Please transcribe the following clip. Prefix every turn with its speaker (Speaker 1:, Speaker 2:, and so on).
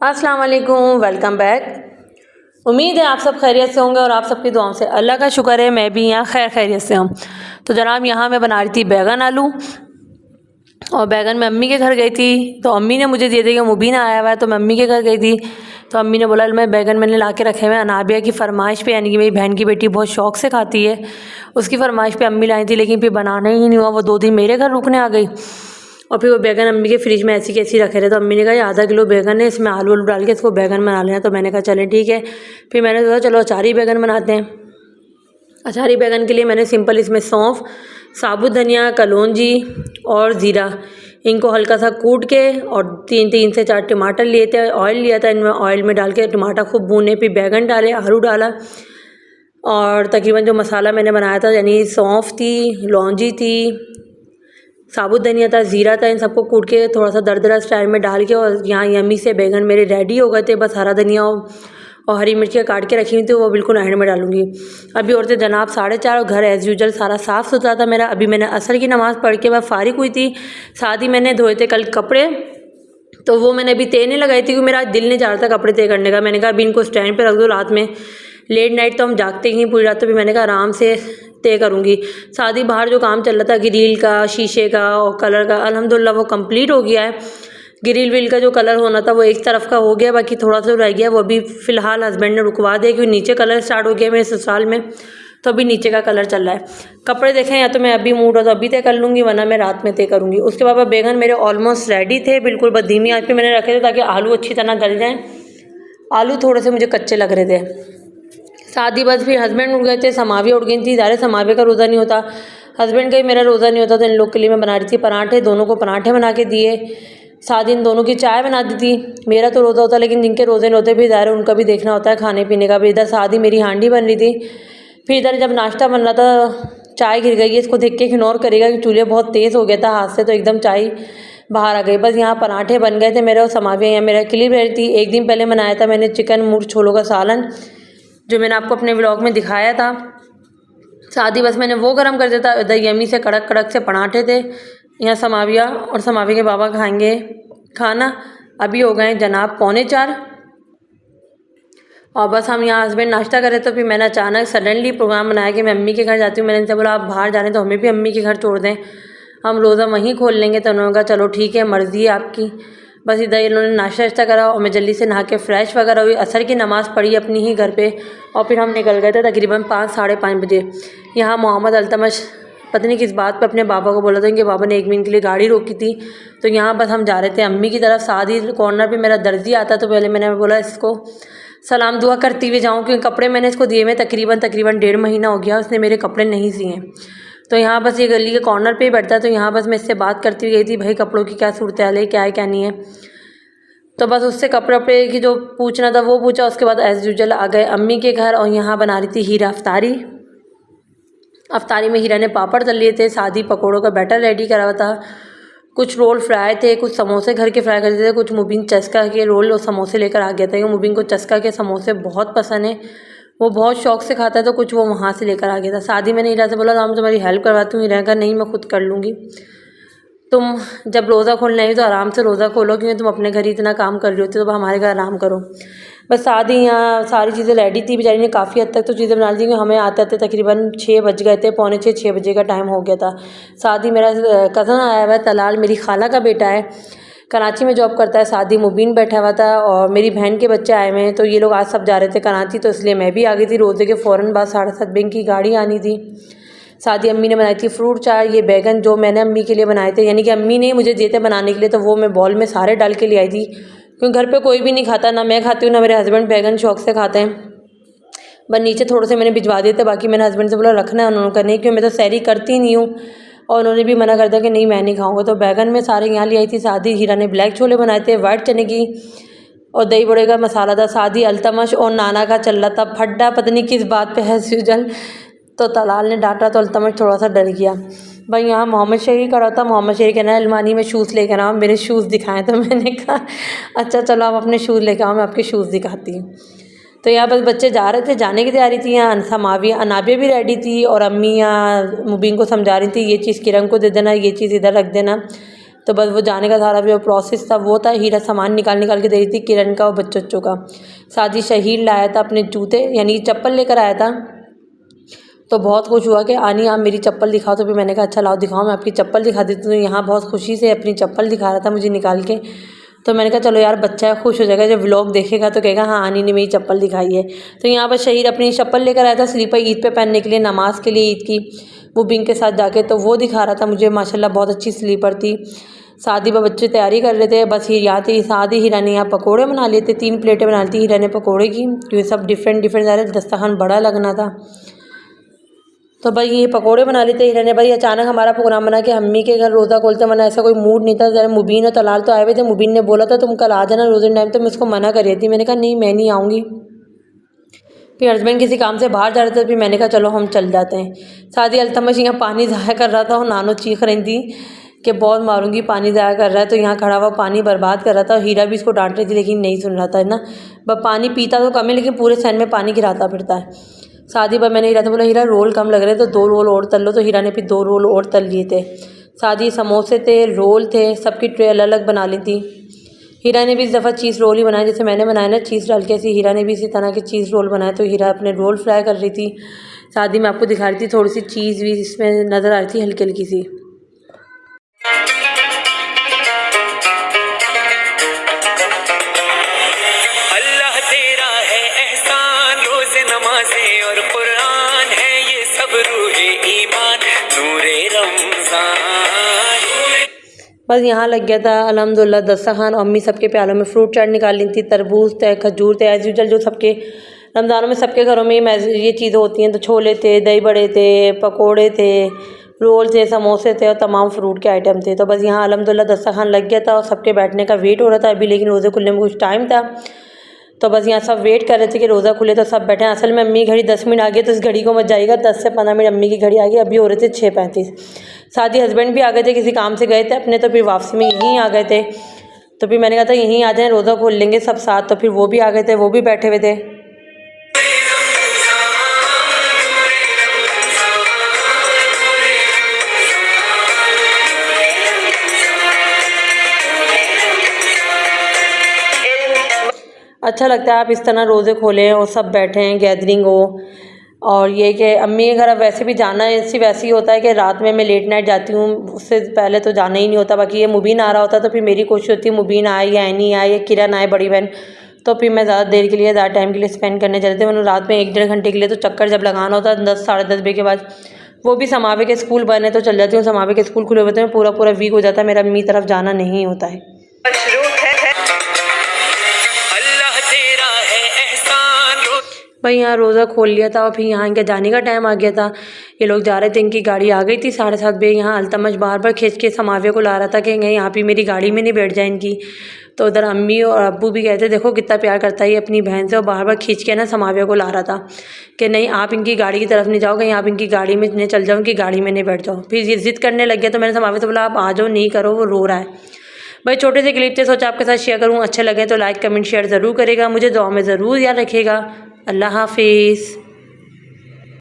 Speaker 1: अस्सलाम वालेकुम, welcome back. उम्मीद है आप सब खैरियत से होंगे और आप सबकी दुआओं से अल्लाह का शुक्र है मैं भी यहाँ खैरियत से हूँ। तो जनाब यहाँ मैं बना रही थी बैगन आलू, और बैगन मैं अम्मी के घर गई थी तो अम्मी ने मुझे दिए थे कि मुबीन आया हुआ है, तो मैं अम्मी के घर गई थी तो अम्मी ने बोला मैं बैगन मैंने ला के रखे हुए हैं अनाबिया की फरमाइश पे, यानी कि मेरी बहन की बेटी बहुत शौक से खाती है, उसकी फरमाइश पे अम्मी लाई थी, लेकिन फिर बनाना ही नहीं हुआ। वो 2 दिन मेरे घर रुकने आ गई और फिर वो बैगन अम्मी के फ्रिज में ऐसी कैसी रखे रहे। तो अम्मी ने कहा ये आधा किलो बैगन है, इसमें आलू आलू डाल के इसको बैगन बना लेना। तो मैंने कहा चलें ठीक है। फिर मैंने सोचा चलो अचारी बैगन बनाते हैं। अचारी बैगन के लिए मैंने सिंपल इसमें सौंफ, साबुत धनिया, कलौंजी और ज़ीरा, इनको हल्का सा कूट के, और 3 से 4 टमाटर लिए थे, ऑयल लिया था, इनमें ऑयल में डाल के टमाटर खूब भूने, फिर बैगन डाले, आलू डाला, और तकरीबन जो मसाला मैंने बनाया था यानी सौंफ थी, लौंजी थी, साबुत धनिया था, ज़ीरा था, इन सबको कूट के थोड़ा सा दरदरा स्टाइल में डाल के, और यहाँ यम्मी से बैगन मेरे रेडी हो गए थे। बस हरा धनिया और हरी मिर्चियाँ काट के रखी हुई थी, वो बिल्कुल एंड में डालूंगी। अभी औरतें जनाब 4:30, और घर एज़ यूजल सारा साफ़ सुथरा था मेरा। अभी मैंने असर की नमाज़ पढ़ के मैं फ़ारिग हुई थी। साथ ही मैंने धोए थे कल कपड़े, तो वो मैंने अभी तय नहीं लगाई थी क्योंकि मेरा आज दिल नहीं चाह रहा था कपड़े तय करने का। मैंने कहा अभी इनको स्टैंड पे रख दो, रात में लेट नाइट तो हम जागते ही पूरी रात, तो भी मैंने कहा आराम से तय करूँगी। साथ ही बाहर जो काम चल रहा था ग्रिल का, शीशे का और कलर का, अल्हम्दुलिल्लाह वो कंप्लीट हो गया है। ग्रिल विल का जो कलर होना था वो एक तरफ का हो गया, बाकी थोड़ा सा रह गया, वो अभी फ़िलहाल हस्बैंड ने रुकवा दिया क्योंकि नीचे कलर स्टार्ट हो गया मेरे ससुराल में, तो अभी नीचे का कलर चल रहा है। कपड़े देखें या तो मैं अभी मूड हो तो अभी तय कर लूँगी, वरना मैं रात में तय करूँगी। उसके बाद बैगन मेरे ऑलमोस्ट रेडी थे, बिल्कुल बस धीमी आंच पे मैंने रखे थे ताकि आलू अच्छी तरह गल जाएँ। आलू थोड़े से मुझे कच्चे लग रहे थे। साथ ही बस फिर हस्बैंड उठ गए थे, समाविया उठ गई थी। ज़ाहिर समाविया का रोज़ा नहीं होता, हस्बैंड का ही मेरा रोज़ा नहीं होता, तो इन लोग के लिए मैं बना रही थी पराठे। दोनों को पराठे बना के दिए, साथ ही इन दोनों की चाय बना दी थी। मेरा तो रोज़ा होता है, लेकिन जिनके रोज़े नहीं होते फिर ज़ाहिर उनका भी देखना होता है खाने पीने का भी। इधर साथ ही मेरी हांडी बन रही थी, फिर इधर जब नाश्ता बन रहा था चाय गिर गई है। इसको देख के इग्नोर करेगा कि चूल्हे बहुत तेज़ हो गया था हाथ से, तो एकदम चाय बाहर आ गई। बस यहाँ पराठे बन गए थे मेरे, और समाविया यहाँ मेरा क्लिप रही थी। एक दिन पहले बनाया था मैंने चिकन मुर्ग छोलों का सालन, जो मैंने आपको अपने व्लॉग में दिखाया था। साथ ही बस मैंने वो गर्म कर दिया था। इधर यम्मी से कड़क कड़क से पराठे थे। यहाँ समाविया और समाविया के बाबा खाएंगे खाना। अभी हो गए जनाब 3:45, और बस हम यहाँ हस्बैंड नाश्ता कर रहे थे। तो फिर मैंने अचानक सडनली प्रोग्राम बनाया कि मैं अम्मी के घर जाती हूँ। मैंने इनसे बोला आप बाहर जा रहे हैं तो हमें भी अम्मी के घर छोड़ दें, हम रोज़ा वहीं खोल लेंगे। तो उन्होंने कहा चलो ठीक है, मर्ज़ी है आपकी। बस इधर इन्होंने नाश्ता वाश्ता करा और मैं जल्दी से नहा के फ्रेश वगैरह हुई, असर की नमाज़ पढ़ी अपनी ही घर पे, और फिर हम निकल गए थे तकरीबन 5 साढ़े 5 बजे। यहाँ मोहम्मद अल्तमश पता नहीं किस बात पे अपने बाबा को बोला था, इनके बाबा ने 1 मिनट के लिए गाड़ी रोकी थी। तो यहाँ बस हम जा रहे थे अम्मी की तरफ। शादी कॉर्नर पे मेरा दर्जी आता, तो पहले मैंने बोला इसको सलाम दुआ करती हुए जाऊँ, क्योंकि कपड़े मैंने इसको दिए हुए तकरीबन 1.5 महीना हो गया, उसने मेरे कपड़े नहीं सिए। तो यहाँ बस ये गली के कॉर्नर पे ही बैठता है, तो यहाँ बस मैं इससे बात करती हुई गई थी, भाई कपड़ों की क्या सूरत हाल है, क्या है क्या नहीं है। तो बस उससे कपड़े वपड़े की जो पूछना था वो पूछा। उसके बाद एज़ यूजुअल आ गए अम्मी के घर, और यहाँ बना रही थी हीरा अफ्तारी। अफ्तारी में हीरा ने पापड़ तल लिए थे, सादी पकौड़ों का बैटर रेडी करा हुआ था, कुछ रोल फ्राई थे, कुछ समोसे घर के फ्राई कर दिए थे, कुछ मुबीन चस्का के रोल और समोसे लेकर आ गया था। क्योंकि मुबीन को चस्का के समोसे बहुत पसंद है, वो बहुत शौक से खाता है, तो कुछ वो वहाँ से लेकर आ गया था। शादी मैंने हीरा से बोला हम तुम्हारी हेल्प करवाती हूँ, हीरा कहा नहीं मैं खुद कर लूँगी, तुम जब रोज़ा खोलना है तो आराम से रोज़ा खोलो, क्योंकि तुम अपने घर ही इतना काम कर रही होती हो, तो हमारे घर आराम करो। बस शादी यहाँ सारी चीज़ें रेडी थी, बेचारी ने काफ़ी हद तक तो चीज़ें बना दी, क्योंकि हमें आते आते तकरीबन 6 बज गए थे, 5:45 बजे का टाइम हो गया था। शादी मेरा कज़न आया हुआ है तलाल, मेरी खाला का बेटा है, कराची में जॉब करता है। शादी मुबीन बैठा हुआ था और मेरी बहन के बच्चे आए हुए हैं, तो ये लोग आज सब जा रहे थे कराची, तो इसलिए मैं भी आ गई थी। रोज़े के फ़ौरन बाद 7:30 बजे की गाड़ी आनी थी। शादी अम्मी ने बनाई थी फ्रूट चाट। ये बैगन जो मैंने अम्मी के लिए बनाए थे, यानी कि अम्मी ने मुझे दिए थे बनाने के लिए, तो वो मैं बॉल में सारे डाल के ले आई थी, क्योंकि घर पे कोई भी नहीं खाता, ना मैं खाती हूँ ना मेरे हस्बैंड बैगन शौक से खाते हैं। बस नीचे थोड़े से मैंने भिजवा दिए थे, बाकी मैंने हस्बैंड से बोला रखना है, उन्होंने कहा नहीं, क्योंकि मैं तो सैरी करती नहीं हूँ, और उन्होंने भी मना कर दिया कि नहीं मैं नहीं खाऊँगा। तो बैगन में सारे यहाँ ले आई थी। शादी हीरा ने ब्लैक छोले बनाए थे, वाइट चने की, और दही बड़े का मसाला था। शादी अल्तमश और नाना का चल रहा था फड्डा, पता नहीं किस बात पे है सूजल, तो तलाल ने डांटा तो अल्तमश थोड़ा सा डर गया। भाई यहाँ मोहम्मद शहरी का रहा था, मोहम्मद शहरी कहना है अलमानी में शूज़ लेकर आओ, मेरे शूज़ दिखाएं। तो मैंने कहा अच्छा चलो आप अपने शूज़ लेकर आओ, मैं आपके शूज़ दिखाती हूँ। तो यहाँ बस बच्चे जा रहे थे, जाने की तैयारी थी। यहाँ अनाबिया भी रेडी थी, और अम्मी यहाँ मुबीन को समझा रही थी ये चीज़ किरण को दे देना, ये चीज़ इधर रख देना। तो बस वो जाने का सारा जो प्रोसेस था वो था। हीरा सामान निकाल के दे रही थी किरण का और बच्चों का। साथ ही शहीर लाया था अपने जूते यानी चप्पल लेकर आया था। तो बहुत खुश हुआ कि आनी आप मेरी चप्पल दिखाओ। तो फिर मैंने कहा अच्छा लाओ दिखाओ, मैं आपकी चप्पल दिखा देती हूँ। यहाँ बहुत खुशी से अपनी चप्पल दिखा रहा था मुझे निकाल के। तो मैंने कहा चलो यार बच्चा खुश हो जाएगा, जब व्लॉग देखेगा तो कहेगा हाँ आनी ने मेरी चप्पल दिखाई है। तो यहाँ पर शहीर अपनी चप्पल लेकर आया था स्लीपर ईद पे पहनने के लिए, नमाज के लिए ईद की, वो बिंग के साथ जाके। तो वो दिखा रहा था मुझे, माशाल्लाह बहुत अच्छी स्लीपर थी। शादी में बच्चे तैयारी कर रहे थे, बस यहाँ थी शादी। हीरा ने यहाँ पकोड़े बना लिए थे, 3 प्लेटें बना ली थी हीरा ने पकोड़े की, क्योंकि सब डिफरेंट सारे दस्तरखान बड़ा लगना था। तो भाई ये पकोड़े बना लेते हीरा ने। भाई अचानक हमारा प्रोग्राम बना कि अम्मी के घर रोज़ा खोलते, वरना ऐसा कोई मूड नहीं था। ज़रा मुबीन और तलाल तो आए हुए थे। मुबीन ने बोला था तुम कल आ जाना रोज़े टाइम, तो मैं उसको मना कर रही थी। मैंने कहा नहीं मैं नहीं आऊँगी। फिर हस्बैंड किसी काम से बाहर जा रहे थे, फिर मैंने कहा चलो हम चल जाते हैं। साथ ही अल्तमश यहाँ पानी ज़ाया कर रहा था और नानो चीख रही थी कि बहुत मारूंगी, पानी ज़ाया कर रहा है। तो यहाँ खड़ा हुआ पानी बर्बाद कर रहा था। हीरा भी इसको डांट रही थी लेकिन नहीं सुन रहा था, है ना। बस पानी पीता तो कम है लेकिन पूरे सैन में पानी गिराता फिरता है। शादी पर मैंने हीरा से बोला हीरा रोल कम लग रहे तो 2 रोल और तल लो। तो हीरा ने फिर 2 रोल और तल लिए थे। शादी समोसे थे, रोल थे, सबकी ट्रे अलग अलग बना ली थी। हीरा ने भी इस दफ़ा चीज़ रोल ही बनाया जैसे मैंने बनाया ना चीज़ डाल के, ऐसी हीरा ने भी इसी तरह के चीज़ रोल बनाए। तो हीरा अपने रोल फ्राई कर रही थी। शादी में आपको दिखा रही थी थोड़ी सी चीज़ भी इसमें नज़र आ रही थी हल्की हल्की सी।
Speaker 2: अल्लाह तेरा है एहसान, रोज़े नमाज़ें और कुरान है ये सब रूहे ईमान नूरे रमज़ान।
Speaker 1: बस यहाँ लग गया था अल्हम्दुलिल्लाह दस्तरखान। अम्मी सबके प्यालों में फ्रूट चाट निकाल ली थी, तरबूज थे, खजूर थे, एज़ यूजुअल जो सबके रमज़ानों में सबके घरों में ये चीज़ें होती हैं। तो छोले थे, दही बड़े थे, पकोड़े थे, रोल थे, समोसे थे और तमाम फ्रूट के आइटम थे। तो बस यहाँ अल्हम्दुलिल्लाह दस्तरखान लग गया था और सबके बैठने का वेट हो रहा था अभी, लेकिन रोज़े खुलने में कुछ टाइम था। तो बस यहाँ सब वेट कर रहे थे कि रोज़ा खुले तो सब बैठे। असल में अम्मी घड़ी 10 मिनट आ गई, तो इस घड़ी को मत जाइएगा, 10 से 15 मिनट अम्मी की घड़ी आ गई। अभी हो रहे थे 6:35। साथ ही हस्बैंड भी आ गए थे, किसी काम से गए थे अपने, तो फिर वापसी में यहीं आ गए थे। तो फिर मैंने कहा था यहीं आ जाएं, रोज़ा खोल लेंगे सब साथ। तो फिर वो भी आ गए थे, वो भी बैठे हुए थे। अच्छा लगता है आप इस तरह रोज़े खोलें और सब बैठे हैं, गैदरिंग हो। और ये कि अम्मी के घर अब वैसे भी जाना ऐसी वैसे ही होता है कि रात में मैं लेट नाइट जाती हूँ, उससे पहले तो जाना ही नहीं होता। बाकी ये मुबीन आ रहा होता तो फिर मेरी कोशिश होती है मुबीन आए या नहीं आए या किरण आए बड़ी बहन, तो फिर मैं ज़्यादा देर के लिए ज़्यादा टाइम के लिए स्पेंड करने चलते हैं। रात में 1-1.5 घंटे के लिए तो चक्कर जब लगाना होता है 10 साढ़े 10 बजे के बाद, वो भी समावे के स्कूल बने तो चल जाती हूँ। समावे के स्कूल खुले होते हैं, पूरा वीक हो जाता है मेरा, अम्मी तरफ जाना नहीं होता है। भाई यहाँ रोज़ा खोल लिया था और फिर यहाँ इनके जाने का टाइम आ गया था। ये लोग जा रहे थे, इनकी गाड़ी आ गई थी 7:30 बजे। यहाँ अल्तमश बार बार खींच के समावे को ला रहा था कि नहीं यहाँ पे मेरी गाड़ी में नहीं बैठ जाए इनकी। तो उधर अम्मी और अब्बू भी कहते देखो कितना प्यार करता है ये अपनी बहन से, और बार बार खींच के ना समावे को ला रहा था कि नहीं आप इनकी गाड़ी की तरफ नहीं जाओगे, यहाँ आप इनकी गाड़ी में नहीं चल जाओ, इनकी गाड़ी में नहीं बैठ जाओ। फिर ये ज़िद करने लग गया, तो मैंने समावे से बोला आप आ जाओ, नहीं करो, वो रो रहा है। भाई छोटे से क्लिप थे, सोचा आपके साथ शेयर करूँ। अच्छे लगे तो लाइक कमेंट शेयर ज़रूर करेगा, मुझे दुआ में ज़रूर याद रखेगा। अल्लाह हाफिज़।